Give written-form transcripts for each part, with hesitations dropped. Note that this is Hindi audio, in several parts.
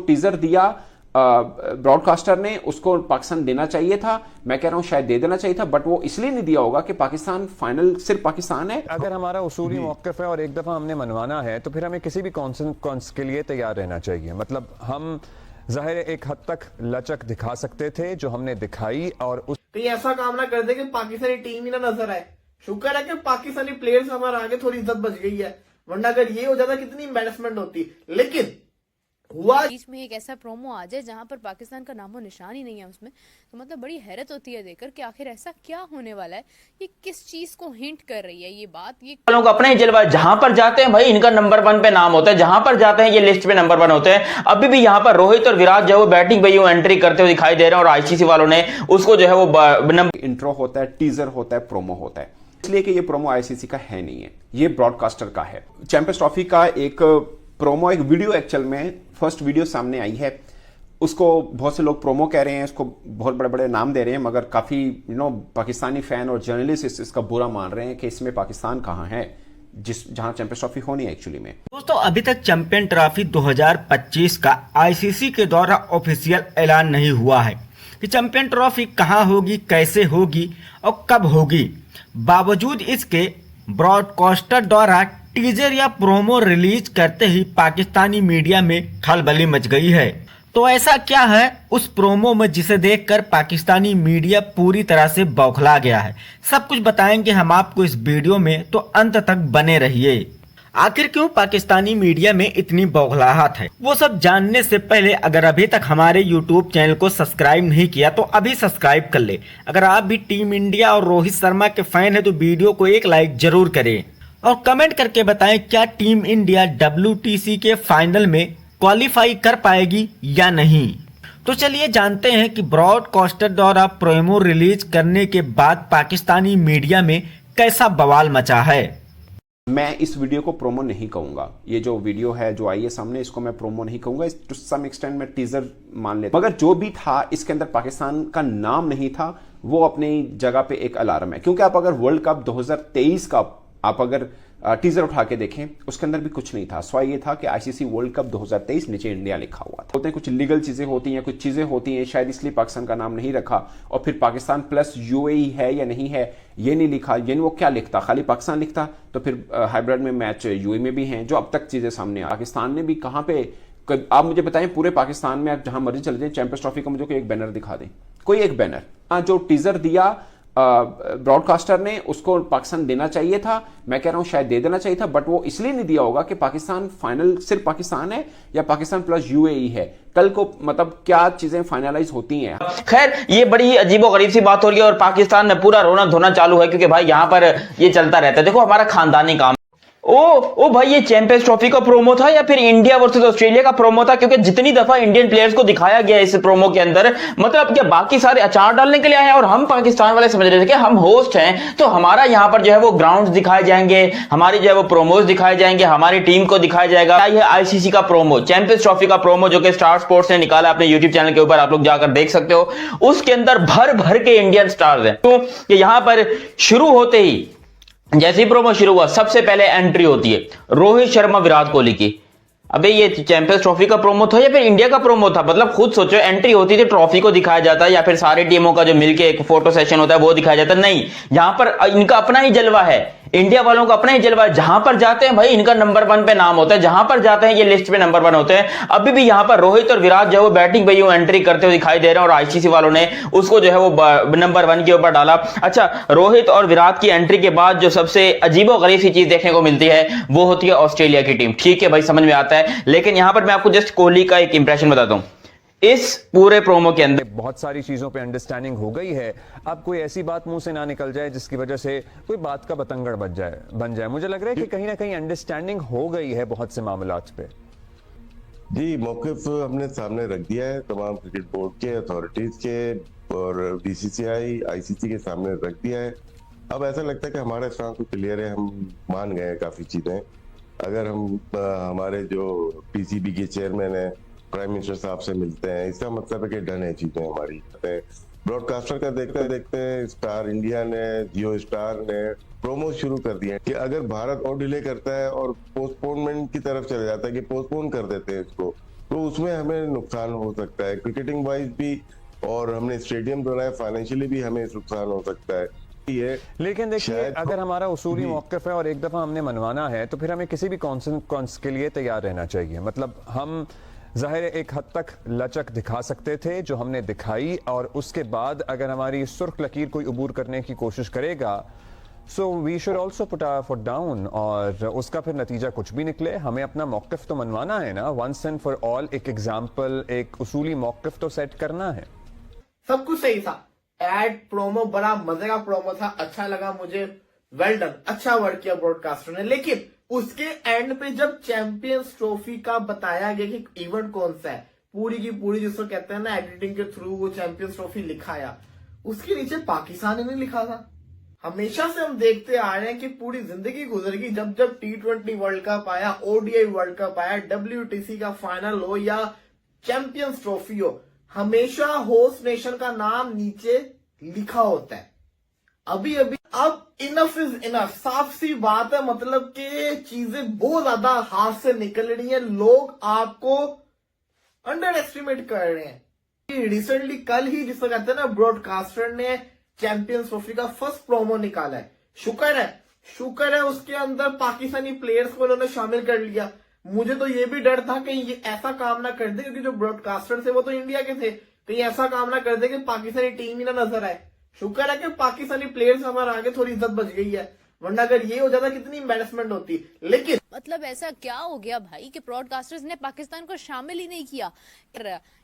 टीजर दिया ब्रॉडकास्टर ने, उसको पाकिस्तान देना चाहिए था। मैं कह रहा हूं शायद दे देना चाहिए था, बट वो इसलिए नहीं दिया होगा कि पाकिस्तान फाइनल सिर्फ पाकिस्तान है। अगर हमारा उसूली मौक़िफ़ है और एक दफ़ा हमने मनवाना है तो फिर हमें किसी भी कॉन्स के लिए तैयार रहना चाहिए। मतलब हम ज़ाहिर एक हद तक लचक दिखा सकते थे जो हमने दिखाई, और उस तो ये ऐसा काम ना कर दे कि पाकिस्तानी टीम ही ना नजर आए। शुक्र है कि पाकिस्तानी प्लेयर्स हमारे आगे थोड़ी इज्जत बच गई है, वरना अगर ये हो जाता कितनी एम्बैरेसमेंट होती। लेकिन हुआ बीच में एक ऐसा प्रोमो आ जाए जहां पर पाकिस्तान का नामो निशान ही नहीं है उसमें, तो मतलब बड़ी हैरत होती है देखकर कि आखिर ऐसा क्या होने वाला है। ये किस चीज को हिंट कर रही है ये बात? ये वालों का अपना ही जलवा है। जहां पर जाते हैं भाई इनका नंबर 1 पे नाम होता है, जहां पर जाते हैं ये लिस्ट पे नंबर 1 होते हैं। अभी भी यहां पर रोहित और विराट जो है वो बैटिंग पे यूं एंट्री करते हुए दिखाई दे रहे हैं, और आईसीसी वालों ने उसको जो है वो इंट्रो होता है, टीजर होता है, प्रोमो होता है, इसलिए कि ये प्रोमो आईसीसी का है नहीं है, ये ब्रॉडकास्टर का है। चैंपियंस ट्रॉफी का एक प्रोमो, एक वीडियो एक्चुअल में फर्स्ट वीडियो सामने आई है, उसको बहुत से लोग प्रोमो कह रहे हैं, उसको बहुत बड़े बड़े नाम दे रहे हैं, मगर काफी पाकिस्तानी फैन और जर्नलिस्ट इसका बुरा मान रहे हैं कि इसमें पाकिस्तान कहां है जहां चैंपियंस ट्रॉफी होनी है एक्चुअली में। दोस्तों, अभी तक चैंपियन ट्रॉफी 2025 का आईसीसी के द्वारा ऑफिशियल ऐलान नहीं हुआ है कि चैंपियन ट्रॉफी कहां होगी, कैसे होगी और कब होगी। बावजूद इसके ब्रॉडकास्टर द्वारा टीजर या प्रोमो रिलीज करते ही पाकिस्तानी मीडिया में खलबली मच गई है। तो ऐसा क्या है उस प्रोमो में जिसे देखकर पाकिस्तानी मीडिया पूरी तरह से बौखला गया है? सब कुछ बताएंगे हम आपको इस वीडियो में, तो अंत तक बने रहिए। आखिर क्यों पाकिस्तानी मीडिया में इतनी बौखलाहट है, वो सब जानने से पहले अगर अभी तक हमारे YouTube चैनल को सब्सक्राइब नहीं किया तो अभी सब्सक्राइब कर ले। अगर आप भी टीम इंडिया और रोहित शर्मा के फैन है तो वीडियो को एक लाइक जरूर करें और कमेंट करके बताएं क्या टीम इंडिया WTC के फाइनल में क्वालिफाई कर पाएगी या नहीं। तो चलिए जानते हैं कि ब्रॉडकास्टर द्वारा प्रोमो रिलीज करने के बाद पाकिस्तानी मीडिया में कैसा बवाल मचा है। मैं इस वीडियो को प्रोमो नहीं कहूंगा, ये जो वीडियो है जो आई है सामने, इसको मैं प्रोमो नहीं कहूंगा, टू सम एक्सटेंट मैं टीजर मान लेता, मगर जो भी था इसके अंदर पाकिस्तान का नाम नहीं था, वो अपनी जगह पे एक अलार्म है। क्योंकि आप अगर वर्ल्ड कप 2023 का आप अगर टीजर उठा के देखें, उसके अंदर भी कुछ नहीं था, सवाल ये था कि आईसीसी वर्ल्ड कप 2023 नीचे इंडिया लिखा हुआ था। होते हैं कुछ लीगल चीजें होती हैं, कुछ चीजें होती हैं, शायद इसलिए पाकिस्तान का नाम नहीं रखा, और फिर पाकिस्तान प्लस यूएई है या नहीं है ये नहीं लिखा। यानी वो क्या लिखता, खाली पाकिस्तान लिखता तो फिर हाइब्रिड में मैच यूएई में भी हैं, जो अब तक चीजें सामने आ। पाकिस्तान ने भी कहां पे, आप मुझे बताएं पूरे पाकिस्तान में आप जहां मर्जी चले जाएं, चैंपियंस ट्रॉफी का मुझे कोई एक बैनर दिखा दें, कोई एक बैनर। जो टीजर दिया ब्रॉडकास्टर ने, उसको पाकिस्तान देना चाहिए था। मैं कह रहा हूं शायद दे देना चाहिए था, बट वो इसलिए नहीं दिया होगा कि पाकिस्तान फाइनल सिर्फ पाकिस्तान है या पाकिस्तान प्लस यूएई है। कल को मतलब क्या चीजें फाइनलाइज होती हैं। खैर ये बड़ी अजीबोगरीब सी बात हो रही है, और पाकिस्तान में पूरा रोना धोना चालू है, क्योंकि भाई यहां पर ये चलता रहता है। देखो हमारा खानदानी काम। ओ भाई, ये चैंपियंस ट्रॉफी का प्रोमो था या फिर इंडिया वर्सेस ऑस्ट्रेलिया का प्रोमो था? क्योंकि जितनी दफा इंडियन प्लेयर्स को दिखाया गया इस प्रोमो के अंदर, मतलब क्या बाकी सारे अचार डालने के लिए आए हैं, और हम पाकिस्तान वाले समझ रहे थे कि हम होस्ट हैं तो हमारा यहां पर जो है वो ग्राउंड्स दिखाए जाएंगे, हमारी जो है वो प्रोमोज दिखाए जाएंगे, हमारी टीम को दिखाया जाएगा। ये आईसीसी का प्रोमो, चैंपियंस ट्रॉफी का प्रोमो जो कि स्टार स्पोर्ट्स ने निकाला अपने यूट्यूब चैनल के ऊपर, आप लोग जाकर देख सकते हो। उसके अंदर भर भर के इंडियन स्टार्स हैं। तो यहां पर शुरू होते ही जैसे ही प्रोमो शुरू हुआ, सबसे पहले एंट्री होती है रोहित शर्मा विराट कोहली की। अबे ये चैंपियंस ट्रॉफी का प्रोमो था या फिर इंडिया का प्रोमो था? मतलब खुद सोचो, एंट्री होती थी, ट्रॉफी को दिखाया जाता है या फिर सारी टीमों का जो मिलके एक फोटो सेशन होता है वो दिखाया जाता है। नहीं, यहां पर इनका अपना ही जलवा है, इंडिया वालों का अपना ही जलवा है। जहां पर जाते हैं भाई इनका नंबर 1 पे नाम होता है, जहां पर जाते हैं ये लिस्ट पे नंबर 1 होते हैं। अभी भी यहां पर रोहित और विराट जो है वो बैटिंग पे यूं एंट्री करते हुए दिखाई दे रहे हैं, और आईसीसी वालों ने उसको जो है वो नंबर 1 के ऊपर डाला। अच्छा, रोहित और विराट की एंट्री के बाद जो सबसे अजीबोगरीब सी चीज देखने को मिलती है वो होती है ऑस्ट्रेलिया की टीम। ठीक है भाई, समझ में आता है, लेकिन यहां पर मैं आपको जस्ट कोहली का एक इंप्रेशन बताता हूं। इस पूरे प्रोमो के अंदर बहुत सारी चीजों पे अंडरस्टैंडिंग हो गई है। अब कोई ऐसी बात मुंह से ना निकल जाए जिसकी वजह से कोई बात का बतंगड़ बन जाए। मुझे लग रहा है कि कहीं ना कहीं अंडरस्टैंडिंग हो गई है बहुत से मामलात पे। जी, मौकिफ हमने सामने रख दिया है, तमाम क्रिकेट बोर्ड के, अथॉरिटीज के और बीसीसीआई आईसीसी के सामने रख दिया है। अब ऐसा लगता है कि हमारा स्टांस क्लियर है, हम मान गए हैं काफी चीजें। अगर हम हमारे जो पीसीबी के चेयरमैन है, प्राइम मिनिस्टर साहब से मिलते हैं, इसका मतलब है कि डन है चीजें हमारी। ब्रॉडकास्टर का देखते देखते स्टार इंडिया ने, जियो स्टार ने प्रोमो शुरू कर दिए कि अगर भारत और डिले करता है और पोस्टपोनमेंट की तरफ चले जाता है कि पोस्टपोन कर देते हैं इसको, तो उसमें हमें नुकसान हो सकता है क्रिकेटिंग वाइज भी, और हमने स्टेडियम बनाया, फाइनेंशियली भी हमें नुकसान हो सकता है। ये लेकिन देखिए, शायद अगर हमारा उसूली जी। मौक़िफ़ है और एक दफ़ा हमने मनवाना है तो फिर हमें किसी भी कॉन्स के लिए तैयार रहना चाहिए। मतलब हम ज़ाहिर है एक हद तक लचक दिखा सकते थे जो हमने दिखाई, और उसके बाद अगर हमारी सुर्ख लकीर कोई अबूर करने की कोशिश करेगा, so we should also put our foot down, और उसका फिर नतीजा कुछ भी निकले, हमें अपना मौक़िफ़ तो मनवाना है ना, वंस एंड फॉर ऑल। एक एग्जाम्पल, एक उसूली मौक़िफ़ तो सेट करना है। सब कुछ सही था। एड प्रोमो बड़ा मजे का प्रोमो था, अच्छा लगा मुझे, वेल डन, अच्छा वर्क किया ब्रॉडकास्टर ने। लेकिन उसके एंड पे जब चैंपियंस ट्रॉफी का बताया गया कि इवेंट कौन सा है, पूरी की पूरी जिसको कहते हैं ना एडिटिंग के थ्रू वो चैंपियंस ट्रॉफी लिखाया, उसके नीचे पाकिस्तान ने लिखा था। हमेशा से हम देखते आ रहे हैं कि पूरी जिंदगी गुजर गई, जब जब T20 वर्ल्ड कप आया, ODI वर्ल्ड कप आया, WTC का फाइनल हो या चैंपियंस ट्रॉफी हो, हमेशा होस्ट नेशन का नाम नीचे लिखा होता है। अब इनफ इज इनफ, साफ सी बात है, मतलब कि चीजें बहुत ज्यादा हाथ से निकल रही हैं, लोग आपको अंडर एस्टिमेट कर रहे हैं। रिसेंटली कल ही जिसको कहते हैं ना ब्रॉडकास्टर ने चैंपियंस ट्रॉफी का फर्स्ट प्रोमो निकाला है। शुक्र है उसके अंदर पाकिस्तानी प्लेयर्स को उन्होंने शामिल कर लिया। मुझे तो ये भी डर था कहीं ये ऐसा काम ना कर दे, क्योंकि जो ब्रॉडकास्टर थे वो तो इंडिया के थे, कहीं ऐसा काम ना कर दे कि पाकिस्तानी टीम ही ना नजर आए। शुक्र है कि पाकिस्तानी प्लेयर्स हमारे आगे थोड़ी इज्जत बच गई है, वरना अगर ये हो जाता कितनी एम्बैरेसमेंट होती। लेकिन मतलब ऐसा क्या हो गया भाई कि ब्रॉडकास्टर्स ने पाकिस्तान को शामिल ही नहीं किया।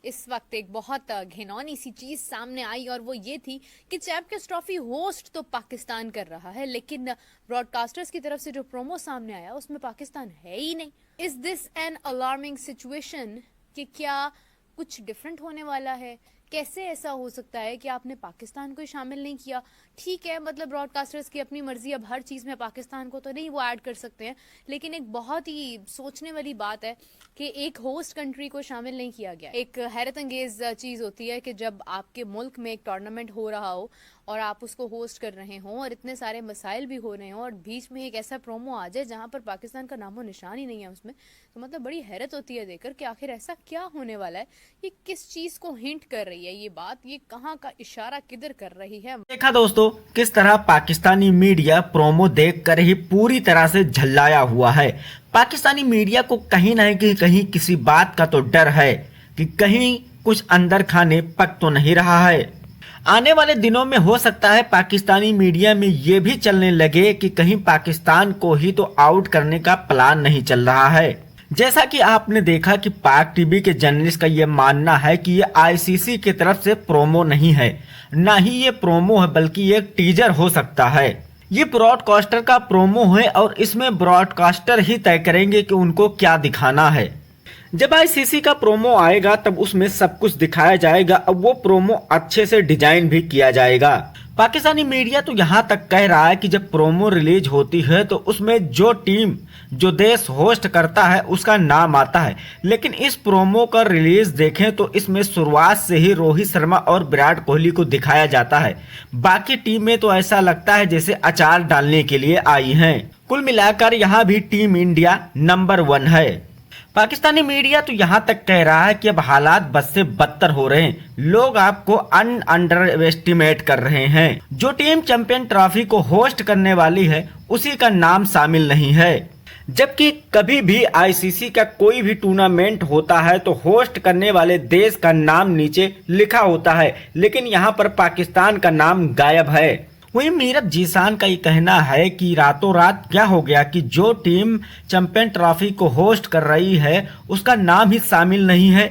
इस वक्त एक बहुत घिनौनी सी चीज सामने आई, और वो ये थी कि चैंपियंस ट्रॉफी होस्ट तो पाकिस्तान कर रहा है, लेकिन ब्रॉडकास्टर्स की तरफ से जो प्रोमो सामने आया उसमें पाकिस्तान है ही नहीं। Is this an alarming situation कि क्या कुछ डिफरेंट होने वाला है? कैसे ऐसा हो सकता है कि आपने पाकिस्तान को शामिल नहीं किया? ठीक है, मतलब ब्रॉडकास्टर्स की अपनी मर्जी, अब हर चीज में पाकिस्तान को तो नहीं वो ऐड कर सकते हैं, लेकिन एक बहुत ही सोचने वाली बात है कि एक होस्ट कंट्री को शामिल नहीं किया गया। एक हैरत अंगेज चीज होती है कि जब आपके मुल्क में एक टूर्नामेंट हो रहा हो और आप उसको होस्ट कर रहे हो और इतने सारे मसाइल भी हो रहे हो, और बीच में एक ऐसा प्रोमो आ जाए जहां पर पाकिस्तान का नामो निशान ही नहीं है उसमें, तो मतलब बड़ी हैरत होती है देखकर कि आखिर ऐसा क्या होने वाला है, ये किस चीज को हिंट कर रही है ये बात, ये कहाँ का इशारा किधर कर रही है। देखा दोस्तों किस तरह पाकिस्तानी मीडिया प्रोमो देखकर ही पूरी तरह से झल्लाया हुआ है। पाकिस्तानी मीडिया को कहीं ना कहीं किसी बात का तो डर है कि कहीं कुछ अंदर खाने पक तो नहीं रहा है। आने वाले दिनों में हो सकता है पाकिस्तानी मीडिया में ये भी चलने लगे कि कहीं पाकिस्तान को ही तो आउट करने का प्लान नहीं चल रहा है। जैसा कि आपने देखा कि पाक टीवी के जर्नलिस्ट का ये मानना है कि ये आईसीसी की तरफ से प्रोमो नहीं है, ना ही ये प्रोमो है, बल्कि ये टीजर हो सकता है। ये ब्रॉडकास्टर का प्रोमो है और इसमें ब्रॉडकास्टर ही तय करेंगे कि उनको क्या दिखाना है। जब आईसीसी का प्रोमो आएगा तब उसमें सब कुछ दिखाया जाएगा। अब वो प्रोमो अच्छे से डिजाइन भी किया जाएगा। पाकिस्तानी मीडिया तो यहाँ तक कह रहा है कि जब प्रोमो रिलीज होती है तो उसमें जो टीम, जो देश होस्ट करता है उसका नाम आता है, लेकिन इस प्रोमो का रिलीज देखें तो इसमें शुरुआत से ही रोहित शर्मा और विराट कोहली को दिखाया जाता है। बाकी टीमें तो ऐसा लगता है जैसे अचार डालने के लिए आई हैं। कुल मिलाकर यहाँ भी टीम इंडिया नंबर 1 है। पाकिस्तानी मीडिया तो यहां तक कह रहा है कि अब हालात बद से बदतर हो रहे हैं, लोग आपको अंडर एस्टिमेट कर रहे हैं। जो टीम चैंपियन ट्रॉफी को होस्ट करने वाली है उसी का नाम शामिल नहीं है, जबकि कभी भी आईसीसी का कोई भी टूर्नामेंट होता है तो होस्ट करने वाले देश का नाम नीचे लिखा होता है, लेकिन यहाँ पर पाकिस्तान का नाम गायब है। वहीं मीरत जीशान का ये कहना है कि रातों रात क्या हो गया कि जो टीम चैंपियन ट्रॉफी को होस्ट कर रही है उसका नाम ही शामिल नहीं है।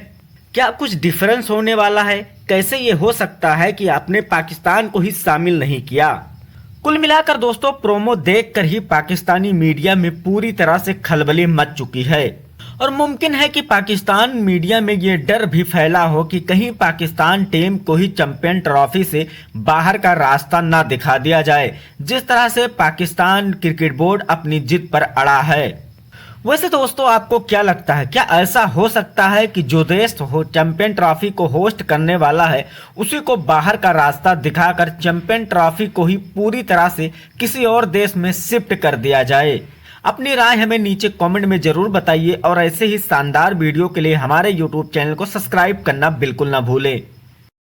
क्या कुछ डिफरेंस होने वाला है? कैसे ये हो सकता है कि आपने पाकिस्तान को ही शामिल नहीं किया? कुल मिलाकर दोस्तों प्रोमो देखकर ही पाकिस्तानी मीडिया में पूरी तरह से खलबली मच चुकी है, और मुमकिन है कि पाकिस्तान मीडिया में ये डर भी फैला हो कि कहीं पाकिस्तान टीम को ही चैंपियन ट्रॉफी से बाहर का रास्ता ना दिखा दिया जाए, जिस तरह से पाकिस्तान क्रिकेट बोर्ड अपनी जिद पर अड़ा है। वैसे दोस्तों आपको क्या लगता है, क्या ऐसा हो सकता है कि जो देश चैंपियन ट्रॉफी को होस्ट करने वाला है उसी को बाहर का रास्ता दिखाकर चैंपियन ट्रॉफी को ही पूरी तरह से किसी और देश में शिफ्ट कर दिया जाए? अपनी राय हमें नीचे कमेंट में जरूर बताइए और ऐसे ही शानदार वीडियो के लिए हमारे YouTube चैनल को सब्सक्राइब करना बिल्कुल ना भूलें।